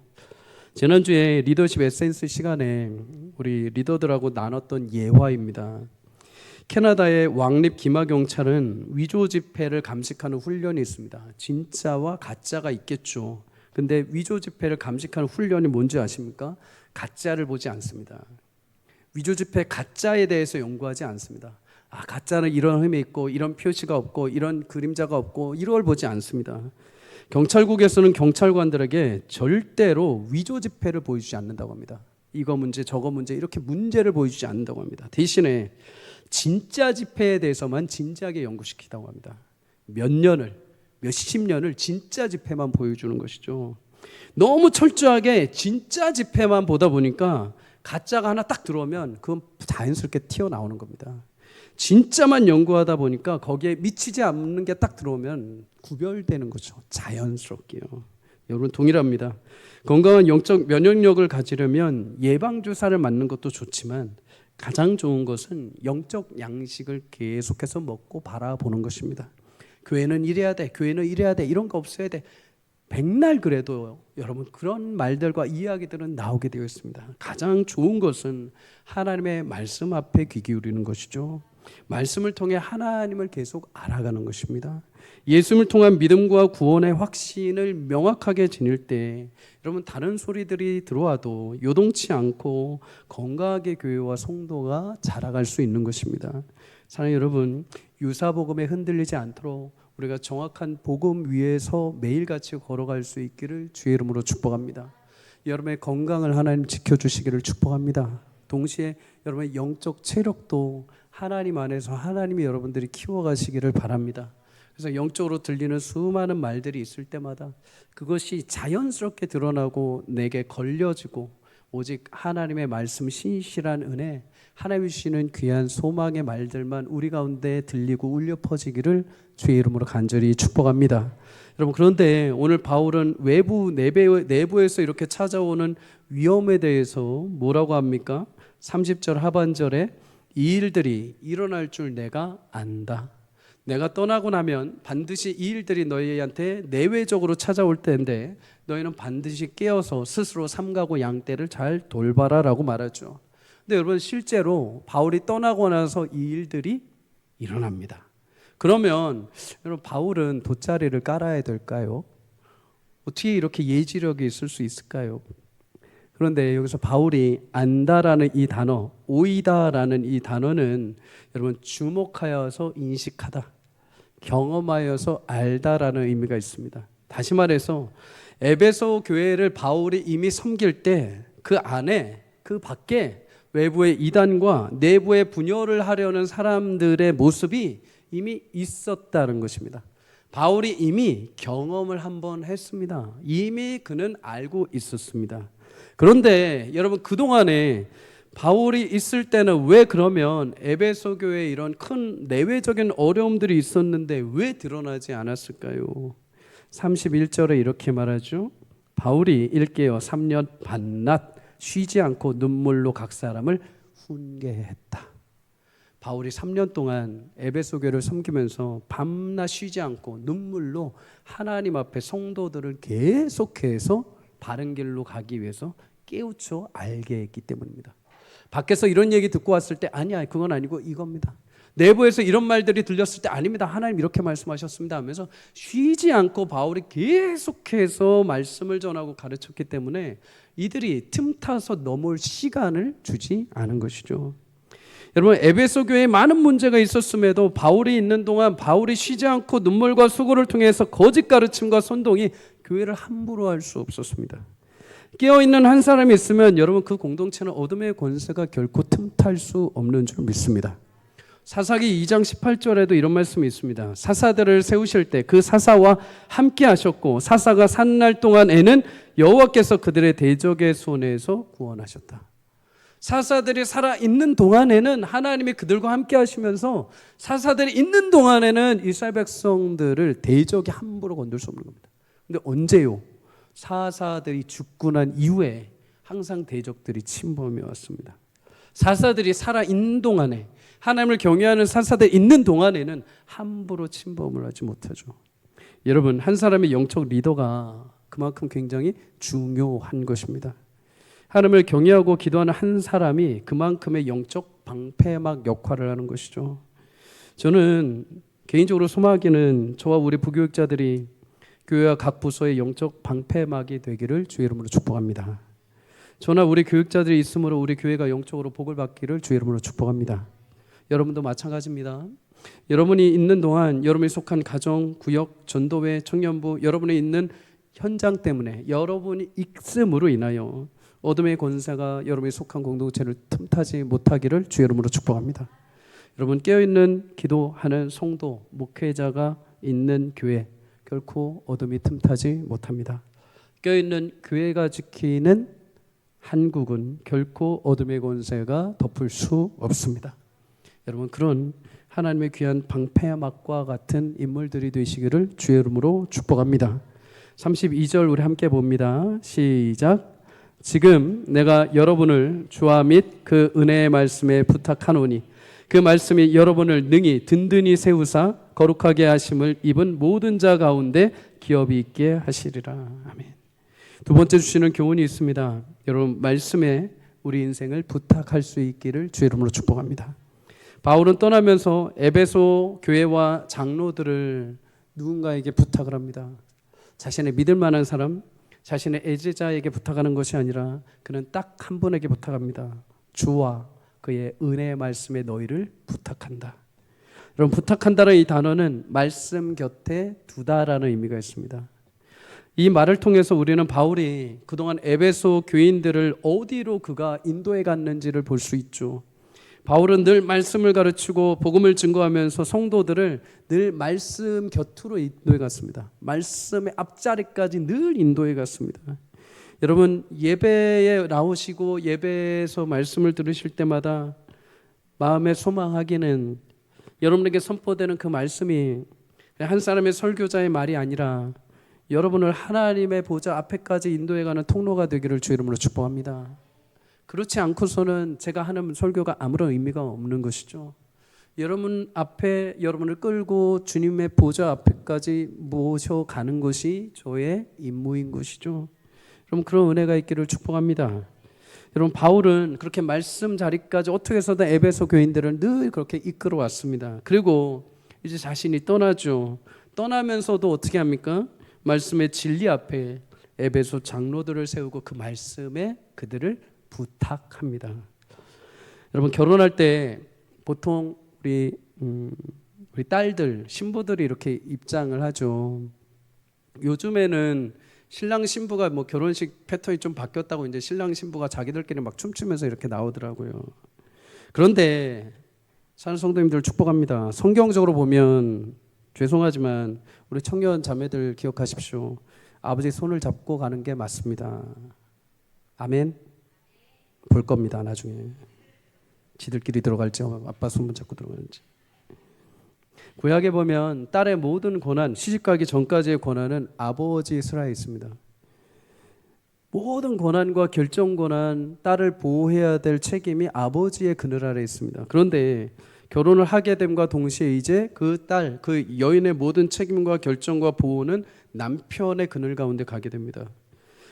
지난주에 리더십 에센스 시간에 우리 리더들하고 나눴던 예화입니다. 캐나다의 왕립 기마경찰은 위조 지폐를 감식하는 훈련이 있습니다. 진짜와 가짜가 있겠죠. 근데 위조 지폐를 감식하는 훈련이 뭔지 아십니까? 가짜를 보지 않습니다. 위조 지폐 가짜에 대해서 연구하지 않습니다. 아, 가짜는 이런 흠이 있고 이런 표시가 없고 이런 그림자가 없고 이런 걸 보지 않습니다. 경찰국에서는 경찰관들에게 절대로 위조 지폐를 보여주지 않는다고 합니다. 이거 문제 저거 문제 이렇게 문제를 보여주지 않는다고 합니다. 대신에 진짜 지폐에 대해서만 진지하게 연구시키다고 합니다. 몇십 년을 진짜 지폐만 보여주는 것이죠. 너무 철저하게 진짜 지폐만 보다 보니까 가짜가 하나 딱 들어오면 그건 자연스럽게 튀어나오는 겁니다. 진짜만 연구하다 보니까 거기에 미치지 않는 게 딱 들어오면 구별되는 거죠. 자연스럽게요. 여러분, 동일합니다. 건강한 영적 면역력을 가지려면 예방주사를 맞는 것도 좋지만 가장 좋은 것은 영적 양식을 계속해서 먹고 바라보는 것입니다. 교회는 이래야 돼, 교회는 이래야 돼, 이런 거 없어야 돼. 백날 그래도 여러분 그런 말들과 이야기들은 나오게 되어 있습니다. 가장 좋은 것은 하나님의 말씀 앞에 귀 기울이는 것이죠. 말씀을 통해 하나님을 계속 알아가는 것입니다. 예수님을 통한 믿음과 구원의 확신을 명확하게 지닐 때 여러분, 다른 소리들이 들어와도 요동치 않고 건강하게 교회와 성도가 자라갈 수 있는 것입니다. 사랑하는 여러분, 유사복음에 흔들리지 않도록 우리가 정확한 복음 위에서 매일같이 걸어갈 수 있기를 주의 이름으로 축복합니다. 여러분의 건강을 하나님 지켜주시기를 축복합니다. 동시에 여러분의 영적 체력도 하나님 안에서 하나님이 여러분들이 키워가시기를 바랍니다. 그래서 영적으로 들리는 수많은 말들이 있을 때마다 그것이 자연스럽게 드러나고 내게 걸려지고 오직 하나님의 말씀 신실한 은혜, 하나님이 주시는 귀한 소망의 말들만 우리 가운데 들리고 울려 퍼지기를 주의 이름으로 간절히 축복합니다. 여러분, 그런데 오늘 바울은 외부 내부에서 이렇게 찾아오는 위험에 대해서 뭐라고 합니까? 30절 하반절에 이 일들이 일어날 줄 내가 안다. 내가 떠나고 나면 반드시 이 일들이 너희한테 내외적으로 찾아올 텐데 너희는 반드시 깨어서 스스로 삼가고 양떼를 잘 돌봐라 라고 말하죠. 근데 여러분, 실제로 바울이 떠나고 나서 이 일들이 일어납니다. 그러면 여러분, 바울은 돗자리를 깔아야 될까요? 어떻게 이렇게 예지력이 있을 수 있을까요? 그런데 여기서 바울이 안다라는 이 단어, 오이다라는 이 단어는 여러분, 주목하여서 인식하다, 경험하여서 알다라는 의미가 있습니다. 다시 말해서 에베소 교회를 바울이 이미 섬길 때 그 안에, 그 밖에 외부의 이단과 내부의 분열을 하려는 사람들의 모습이 이미 있었다는 것입니다. 바울이 이미 경험을 한번 했습니다. 이미 그는 알고 있었습니다. 그런데 여러분, 그동안에 바울이 있을 때는 왜 그러면 에베소 교회에 이런 큰 내외적인 어려움들이 있었는데 왜 드러나지 않았을까요? 31절에 이렇게 말하죠. 바울이 일깨어 3년 반낮 쉬지 않고 눈물로 각 사람을 훈계했다. 바울이 3년 동안 에베소 교회를 섬기면서 밤낮 쉬지 않고 눈물로 하나님 앞에 성도들을 계속해서 바른 길로 가기 위해서 깨우쳐 알게 했기 때문입니다. 밖에서 이런 얘기 듣고 왔을 때 아니야, 그건 아니고 이겁니다. 내부에서 이런 말들이 들렸을 때 아닙니다, 하나님 이렇게 말씀하셨습니다 하면서 쉬지 않고 바울이 계속해서 말씀을 전하고 가르쳤기 때문에 이들이 틈타서 넘어올 시간을 주지 않은 것이죠. 여러분, 에베소 교회에 많은 문제가 있었음에도 바울이 있는 동안 바울이 쉬지 않고 눈물과 수고를 통해서 거짓 가르침과 선동이 교회를 함부로 할 수 없었습니다. 깨어있는 한 사람이 있으면 여러분, 그 공동체는 어둠의 권세가 결코 틈탈 수 없는 줄 믿습니다. 사사기 2장 18절에도 이런 말씀이 있습니다. 사사들을 세우실 때 그 사사와 함께 하셨고 사사가 산 날 동안에는 여호와께서 그들의 대적의 손에서 구원하셨다. 사사들이 살아있는 동안에는 하나님이 그들과 함께 하시면서 사사들이 있는 동안에는 이스라엘 백성들을 대적이 함부로 건들 수 없는 겁니다. 근데 언제요? 사사들이 죽고 난 이후에 항상 대적들이 침범해 왔습니다. 사사들이 살아있는 동안에, 하나님을 경외하는 사사들이 있는 동안에는 함부로 침범을 하지 못하죠. 여러분, 한 사람의 영적 리더가 그만큼 굉장히 중요한 것입니다. 하나님을 경외하고 기도하는 한 사람이 그만큼의 영적 방패막 역할을 하는 것이죠. 저는 개인적으로 소망하기는 저와 우리 부교육자들이 교회와 각 부서의 영적 방패막이 되기를 주의 이름으로 축복합니다. 저나 우리 교육자들이 있으므로 우리 교회가 영적으로 복을 받기를 주의 이름으로 축복합니다. 여러분도 마찬가지입니다. 여러분이 있는 동안 여러분이 속한 가정, 구역, 전도회, 청년부, 여러분이 있는 현장 때문에 여러분이 있음으로 인하여 어둠의 권세가 여러분이 속한 공동체를 틈타지 못하기를 주의 이름으로 축복합니다. 여러분, 깨어있는 기도하는 성도, 목회자가 있는 교회 결코 어둠이 틈타지 못합니다. 깨어있는 교회가 지키는 한국은 결코 어둠의 권세가 덮을 수 없습니다. 여러분, 그런 하나님의 귀한 방패막과 같은 인물들이 되시기를 주의 이름으로 축복합니다. 32절 우리 함께 봅니다. 시작. 지금 내가 여러분을 주와 및 그 은혜의 말씀에 부탁하노니 그 말씀이 여러분을 능히 든든히 세우사 거룩하게 하심을 입은 모든 자 가운데 기업이 있게 하시리라. 아멘. 두 번째 주시는 교훈이 있습니다. 여러분, 말씀에 우리 인생을 부탁할 수 있기를 주의 이름으로 축복합니다. 바울은 떠나면서 에베소 교회와 장로들을 누군가에게 부탁을 합니다. 자신의 믿을 만한 사람, 자신의 애제자에게 부탁하는 것이 아니라 그는 딱 한 분에게 부탁합니다. 주와 그의 은혜의 말씀에 너희를 부탁한다. 여러분, 부탁한다는 이 단어는 말씀 곁에 두다라는 의미가 있습니다. 이 말을 통해서 우리는 바울이 그동안 에베소 교인들을 어디로 그가 인도해 갔는지를 볼 수 있죠. 바울은 늘 말씀을 가르치고 복음을 증거하면서 성도들을 늘 말씀 곁으로 인도해 갔습니다. 말씀의 앞자리까지 늘 인도해 갔습니다. 여러분, 예배에 나오시고 예배에서 말씀을 들으실 때마다 마음에 소망하기는 여러분에게 선포되는 그 말씀이 한 사람의 설교자의 말이 아니라 여러분을 하나님의 보좌 앞에까지 인도해가는 통로가 되기를 주 이름으로 축복합니다. 그렇지 않고서는 제가 하는 설교가 아무런 의미가 없는 것이죠. 여러분 앞에 여러분을 끌고 주님의 보좌 앞에까지 모셔가는 것이 저의 임무인 것이죠. 여러분, 그런 은혜가 있기를 축복합니다. 여러분, 바울은 그렇게 말씀 자리까지 어떻게 해서든 에베소 교인들을 늘 그렇게 이끌어 왔습니다. 그리고 이제 자신이 떠나죠. 떠나면서도 어떻게 합니까? 말씀의 진리 앞에 에베소 장로들을 세우고 그 말씀에 그들을 부탁합니다. 여러분, 결혼할 때 보통 우리 딸들, 신부들이 이렇게 입장을 하죠. 요즘에는 신랑 신부가 뭐 결혼식 패턴이 좀 바뀌었다고 이제 신랑 신부가 자기들끼리 막 춤추면서 이렇게 나오더라고요. 그런데 사는 성도님들 축복합니다. 성경적으로 보면 죄송하지만 우리 청년 자매들 기억하십시오. 아버지 손을 잡고 가는 게 맞습니다. 아멘. 볼 겁니다. 나중에 지들끼리 들어갈지 아빠 손 잡고 들어가는지. 구약에 보면 딸의 모든 권한, 시집가기 전까지의 권한은 아버지 슬하에 있습니다. 모든 권한과 결정 권한, 딸을 보호해야 될 책임이 아버지의 그늘 아래 있습니다. 그런데 결혼을 하게 됨과 동시에 이제 그 딸, 그 여인의 모든 책임과 결정과 보호는 남편의 그늘 가운데 가게 됩니다.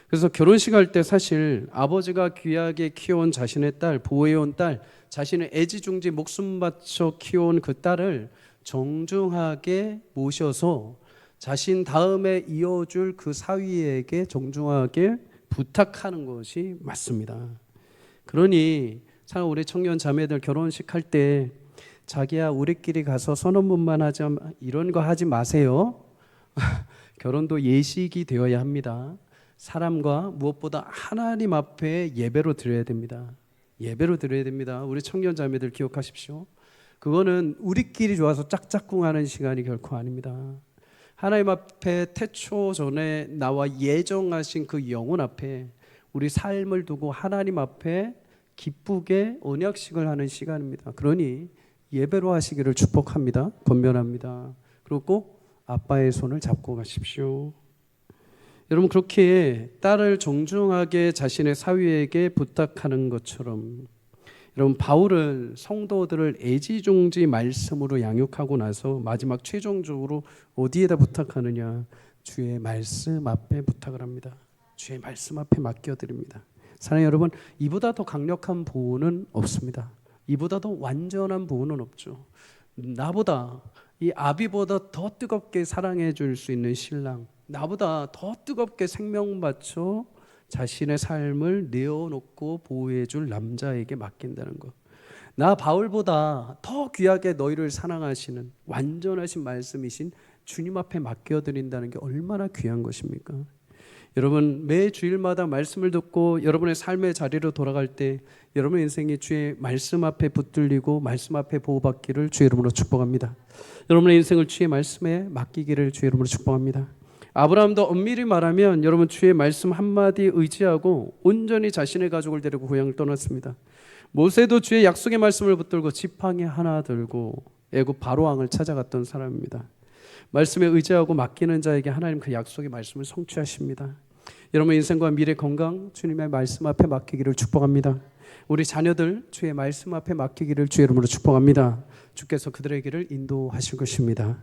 그래서 결혼식 할 때 사실 아버지가 귀하게 키워온 자신의 딸, 보호해온 딸, 자신의 애지중지 목숨 바쳐 키워온 그 딸을 정중하게 모셔서 자신 다음에 이어줄 그 사위에게 정중하게 부탁하는 것이 맞습니다. 그러니 참 우리 청년 자매들 결혼식 할 때 자기야 우리끼리 가서 선언문만 하자 이런 거 하지 마세요. 결혼도 예식이 되어야 합니다. 사람과 무엇보다 하나님 앞에 예배로 드려야 됩니다. 예배로 드려야 됩니다. 우리 청년 자매들 기억하십시오. 그거는 우리끼리 좋아서 짝짝꿍하는 시간이 결코 아닙니다. 하나님 앞에 태초 전에 나와 예정하신 그 영혼 앞에 우리 삶을 두고 하나님 앞에 기쁘게 언약식을 하는 시간입니다. 그러니 예배로 하시기를 축복합니다. 권면합니다. 그리고 꼭 아빠의 손을 잡고 가십시오. 여러분, 그렇게 딸을 정중하게 자신의 사위에게 부탁하는 것처럼 여러분, 바울은 성도들을 애지중지 말씀으로 양육하고 나서 마지막 최종적으로 어디에다 부탁하느냐? 주의 말씀 앞에 부탁을 합니다. 주의 말씀 앞에 맡겨드립니다. 사랑하는 여러분, 이보다 더 강력한 보호는 없습니다. 이보다 더 완전한 보호는 없죠. 나보다 이 아비보다 더 뜨겁게 사랑해 줄 수 있는 신랑, 나보다 더 뜨겁게 생명 바쳐 자신의 삶을 내어놓고 보호해 줄 남자에게 맡긴다는 것. 나 바울보다 더 귀하게 너희를 사랑하시는 완전하신 말씀이신 주님 앞에 맡겨드린다는 게 얼마나 귀한 것입니까? 여러분, 매 주일마다 말씀을 듣고 여러분의 삶의 자리로 돌아갈 때 여러분의 인생이 주의 말씀 앞에 붙들리고 말씀 앞에 보호받기를 주의 이름으로 축복합니다. 여러분의 인생을 주의 말씀에 맡기기를 주의 이름으로 축복합니다. 아브라함도 엄밀히 말하면 여러분 주의 말씀 한마디 의지하고 온전히 자신의 가족을 데리고 고향을 떠났습니다. 모세도 주의 약속의 말씀을 붙들고 지팡이 하나 들고 애굽 바로왕을 찾아갔던 사람입니다. 말씀에 의지하고 맡기는 자에게 하나님 그 약속의 말씀을 성취하십니다. 여러분의 인생과 미래 건강 주님의 말씀 앞에 맡기기를 축복합니다. 우리 자녀들 주의 말씀 앞에 맡기기를 주의 이름으로 축복합니다. 주께서 그들의 길을 인도하실 것입니다.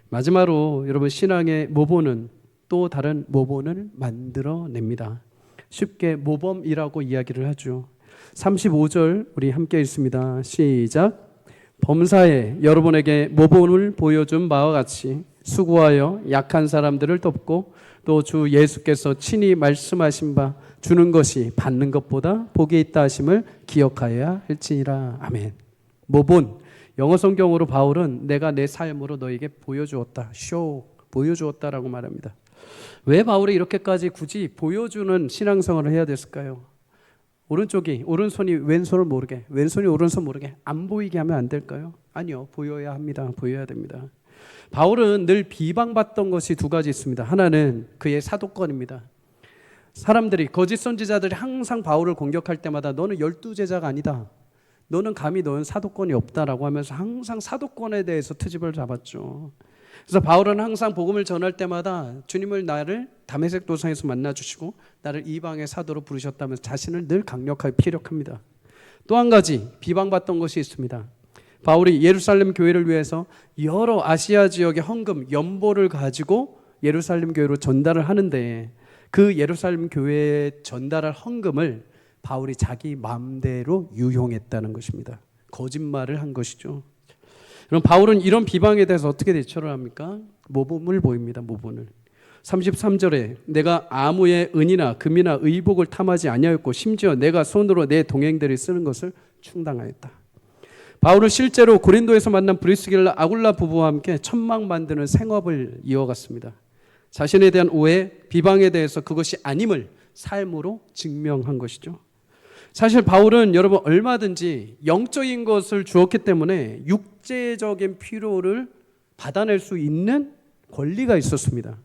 마지막으로 여러분, 신앙의 모본은 또 다른 모본을 만들어냅니다. 쉽게 모범이라고 이야기를 하죠. 35절 우리 함께 읽습니다. 시작. 범사에 여러분에게 모본을 보여준 바와 같이 수고하여 약한 사람들을 돕고 또 주 예수께서 친히 말씀하신 바 주는 것이 받는 것보다 복이 있다 하심을 기억하여야 할지니라. 아멘. 모본, 영어 성경으로 바울은 내가 내 삶으로 너에게 보여주었다, 보여주었다라고 말합니다. 왜 바울이 이렇게까지 굳이 보여주는 신앙생활을 해야 됐을까요? 오른손이 왼손을 모르게, 왼손이 오른손 모르게 안 보이게 하면 안 될까요? 아니요, 보여야 합니다. 보여야 됩니다. 바울은 늘 비방받던 것이 두 가지 있습니다. 하나는 그의 사도권입니다. 사람들이, 거짓 선지자들이 항상 바울을 공격할 때마다 너는 12제자가 아니다, 너는 감히 너는 사도권이 없다라고 하면서 항상 사도권에 대해서 트집을 잡았죠. 그래서 바울은 항상 복음을 전할 때마다 주님을 나를 다메섹 도상에서 만나주시고 나를 이방의 사도로 부르셨다면서 자신을 늘 강력하게 피력합니다. 또 한 가지 비방받던 것이 있습니다. 바울이 예루살렘 교회를 위해서 여러 아시아 지역의 헌금, 연보를 가지고 예루살렘 교회로 전달을 하는데 그 예루살렘 교회에 전달할 헌금을 바울이 자기 마음대로 유용했다는 것입니다. 거짓말을 한 것이죠. 그럼 바울은 이런 비방에 대해서 어떻게 대처를 합니까? 모범을 보입니다. 모범을. 33절에 내가 아무의 은이나 금이나 의복을 탐하지 아니하였고 심지어 내가 손으로 내 동행들이 쓰는 것을 충당하였다. 바울은 실제로 고린도에서 만난 브리스길라 아굴라 부부와 함께 천막 만드는 생업을 이어갔습니다. 자신에 대한 오해, 비방에 대해서 그것이 아님을 삶으로 증명한 것이죠. 사실 바울은 여러분 얼마든지 영적인 것을 주었기 때문에 육체적인 필요를 받아낼 수 있는 권리가 있었습니다.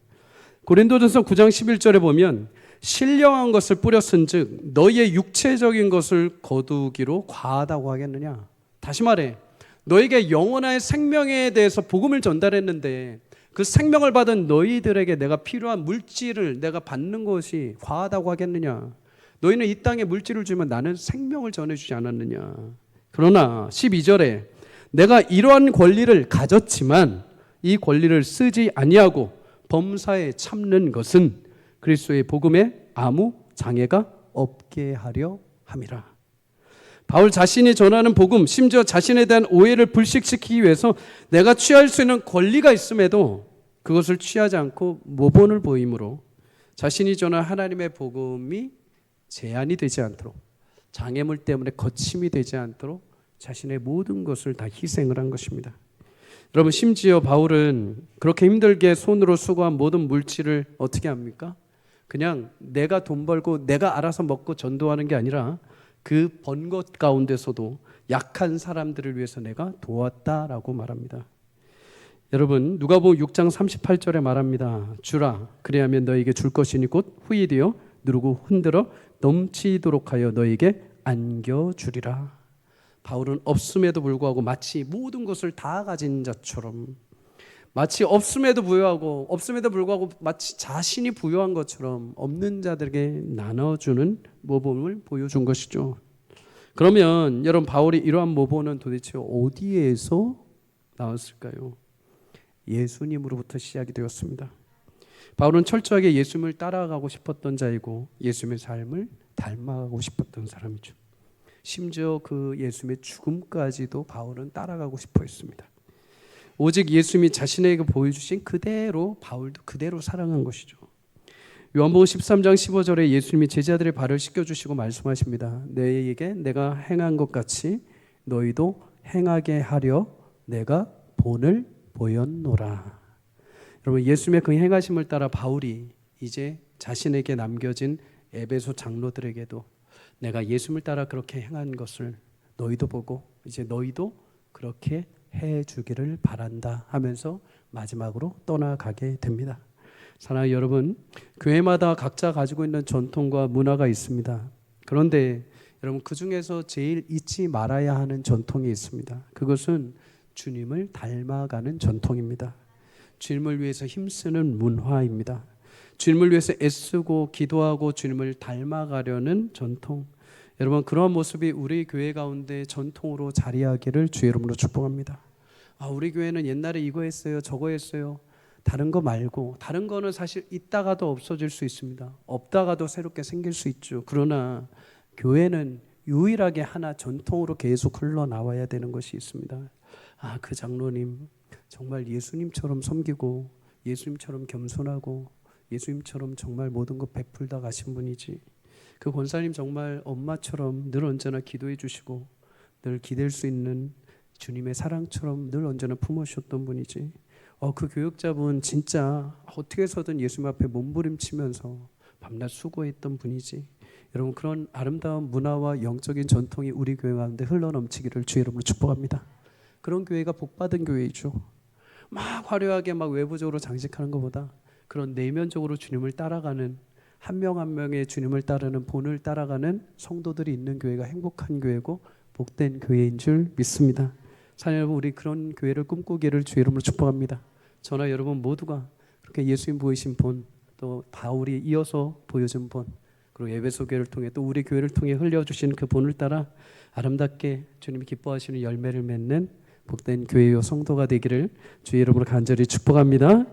고린도전서 9장 11절에 보면 신령한 것을 뿌렸은즉 너희의 육체적인 것을 거두기로 과하다고 하겠느냐. 다시 말해 너에게 영원한 생명에 대해서 복음을 전달했는데 그 생명을 받은 너희들에게 내가 필요한 물질을 내가 받는 것이 과하다고 하겠느냐. 너희는 이 땅에 물질을 주면 나는 생명을 전해주지 않았느냐. 그러나 12절에 내가 이러한 권리를 가졌지만 이 권리를 쓰지 아니하고 범사에 참는 것은 그리스도의 복음에 아무 장애가 없게 하려 함이라. 바울 자신이 전하는 복음, 심지어 자신에 대한 오해를 불식시키기 위해서 내가 취할 수 있는 권리가 있음에도 그것을 취하지 않고 모본을 보이므로 자신이 전한 하나님의 복음이 제한이 되지 않도록, 장애물 때문에 거침이 되지 않도록 자신의 모든 것을 다 희생을 한 것입니다. 여러분, 심지어 바울은 그렇게 힘들게 손으로 수고한 모든 물질을 어떻게 합니까? 그냥 내가 돈 벌고 내가 알아서 먹고 전도하는 게 아니라 그 번 것 가운데서도 약한 사람들을 위해서 내가 도왔다라고 말합니다. 여러분, 누가복음 6장 38절에 말합니다. 주라, 그리하면 너에게 줄 것이니 곧 후히 되어 누르고 흔들어 넘치도록 하여 너에게 안겨주리라. 바울은 없음에도 불구하고 마치 모든 것을 다 가진 자처럼, 마치 없음에도 불구하고 마치 자신이 부유한 것처럼 없는 자들에게 나눠주는 모범을 보여준 것이죠. 그러면 여러분, 바울이 이러한 모범은 도대체 어디에서 나왔을까요? 예수님으로부터 시작이 되었습니다. 바울은 철저하게 예수님을 따라가고 싶었던 자이고 예수님의 삶을 닮아가고 싶었던 사람이죠. 심지어 그 예수님의 죽음까지도 바울은 따라가고 싶어 했습니다. 오직 예수님이 자신에게 보여주신 그대로 바울도 그대로 살아간 것이죠. 요한복음 13장 15절에 예수님이 제자들의 발을 씻겨주시고 말씀하십니다. 너희에게 내가 행한 것 같이 너희도 행하게 하려 내가 본을 보였노라. 여러분, 예수님의 그 행하심을 따라 바울이 이제 자신에게 남겨진 에베소 장로들에게도 내가 예수님을 따라 그렇게 행한 것을 너희도 보고 이제 너희도 그렇게 해주기를 바란다 하면서 마지막으로 떠나가게 됩니다. 사랑하는 여러분, 교회마다 각자 가지고 있는 전통과 문화가 있습니다. 그런데 여러분, 그 중에서 제일 잊지 말아야 하는 전통이 있습니다. 그것은 주님을 닮아가는 전통입니다. 주님을 위해서 힘쓰는 문화입니다. 주님을 위해서 애쓰고 기도하고 주님을 닮아가려는 전통. 여러분, 그러한 모습이 우리 교회 가운데 전통으로 자리하기를 주의 이름으로 축복합니다. 우리 교회는 옛날에 이거 했어요, 저거 했어요. 다른 거 말고, 다른 거는 사실 있다가도 없어질 수 있습니다. 없다가도 새롭게 생길 수 있죠. 그러나 교회는 유일하게 하나 전통으로 계속 흘러나와야 되는 것이 있습니다. 그 장로님 정말 예수님처럼 섬기고 예수님처럼 겸손하고 예수님처럼 정말 모든 것 베풀다 가신 분이지. 그 권사님 정말 엄마처럼 늘 언제나 기도해 주시고 늘 기댈 수 있는 주님의 사랑처럼 늘 언제나 품어주셨던 분이지. 그 교역자분 진짜 어떻게 해서든 예수님 앞에 몸부림치면서 밤낮 수고했던 분이지. 여러분, 그런 아름다운 문화와 영적인 전통이 우리 교회 가운데 흘러넘치기를 주의 이름으로 축복합니다. 그런 교회가 복받은 교회이죠. 막 화려하게 막 외부적으로 장식하는 것보다 그런 내면적으로 주님을 따라가는, 한 명 한 명의 주님을 따르는 본을 따라가는 성도들이 있는 교회가 행복한 교회고 복된 교회인 줄 믿습니다. 사랑하는 여러분, 우리 그런 교회를 꿈꾸기를 주의 이름으로 축복합니다. 저나 여러분 모두가 그렇게 예수님 보이신 본, 또 바울이 이어서 보여준 본, 그리고 에베소 교회를 통해 또 우리 교회를 통해 흘려주신 그 본을 따라 아름답게 주님이 기뻐하시는 열매를 맺는 복된 교회요 성도가 되기를 주의 이름으로 간절히 축복합니다.